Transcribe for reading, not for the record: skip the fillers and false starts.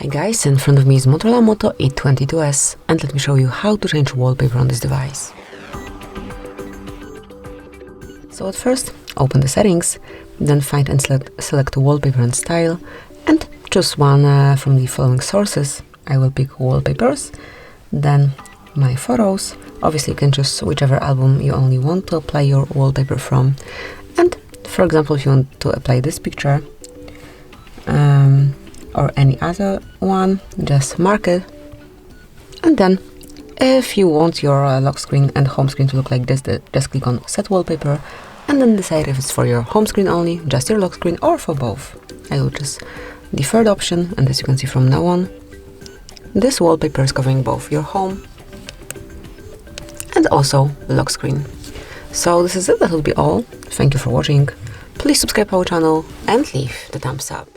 Hi guys, in front of me is Motorola Moto E32s, and let me show you how to change wallpaper on this device. So at first, open the settings, then find and select wallpaper and style, and choose one from the following sources. I will pick wallpapers, then my photos. Obviously you can choose whichever album you only want to apply your wallpaper from, and for example if you want to apply this picture or any other one, just mark it, and then if you want your lock screen and home screen to look like this, just click on set wallpaper and then decide if it's for your home screen only, just your lock screen, or for both. I will choose the third option, and as you can see from now on, this wallpaper is covering both your home and also the lock screen. So this is it, that will be all. Thank you for watching. Please subscribe our channel and leave the thumbs up.